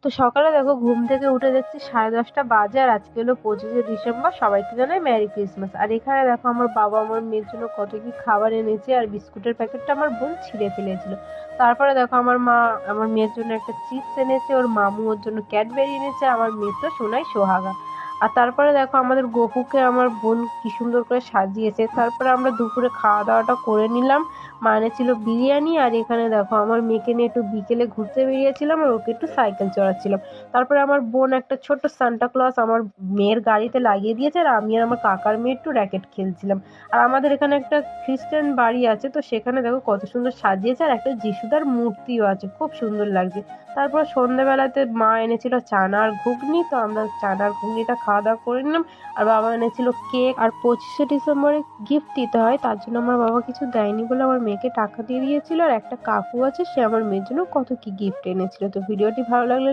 তো সকালে দেখো ঘুম থেকে উঠে দেখছি 10:30 বাজে, আর আজকে হলো 25শে ডিসেম্বর। সবাইকে জানাই মেরি ক্রিসমাস। আর এখানে দেখো আমার বাবা আমার মেয়ের জন্য কত কি খাবার এনেছে, আর বিস্কুটের প্যাকেটটা আমার বোন ছিঁড়ে ফেলেছিল। তারপরে দেখো আমার মা আমার মেয়ের জন্য একটা চিপস এনেছে, ওর মামু ওর জন্য ক্যাডবেরি এনেছে, আমার মেয়ে তো সোনাই সোহাগা। আর তারপরে দেখো আমাদের গপুকে আমার বোন কি সুন্দর করে সাজিয়েছে। তারপরে আমরা দুপুরে খাওয়া দাওয়াটা করে নিলাম। মা এনেছিল বিরিয়ানি, আর এখানে দেখো আমার মেয়েকে নিয়ে একটু বিকেলে ঘুরতে বেরিয়েছিলাম, আর ওকে একটু সাইকেল চড়াচ্ছিলাম। তারপরে আমার বোন একটা ছোট্ট সান্টা ক্লজ আমার মেয়ের গাড়িতে লাগিয়ে দিয়েছে, আর আমি আর আমার কাকার মেয়ে একটু র্যাকেট খেলছিলাম। আর আমাদের এখানে একটা খ্রিস্টান বাড়ি আছে, তো সেখানে দেখো কত সুন্দর সাজিয়েছে, আর একটা যিশুদার মূর্তিও আছে, খুব সুন্দর লাগছে। তারপর সন্ধ্যাবেলাতে মা এনেছিল চানা আর ঘুগনি, তো আমরা চানা আর ঘুগনিটা খাওয়া দাওয়া করে নিলাম। আর বাবা এনেছিল কেক। আর 25শে ডিসেম্বরে গিফট দিতে হয়, তার জন্য আমার বাবা কিছু দেয়নি বলে আমার মেয়েকে টাকা দিয়ে দিয়েছিল। আর একটা কাকু আছে, সে আমার মেয়ের জন্য কত কি গিফট এনেছিল। তো ভিডিওটি ভালো লাগলে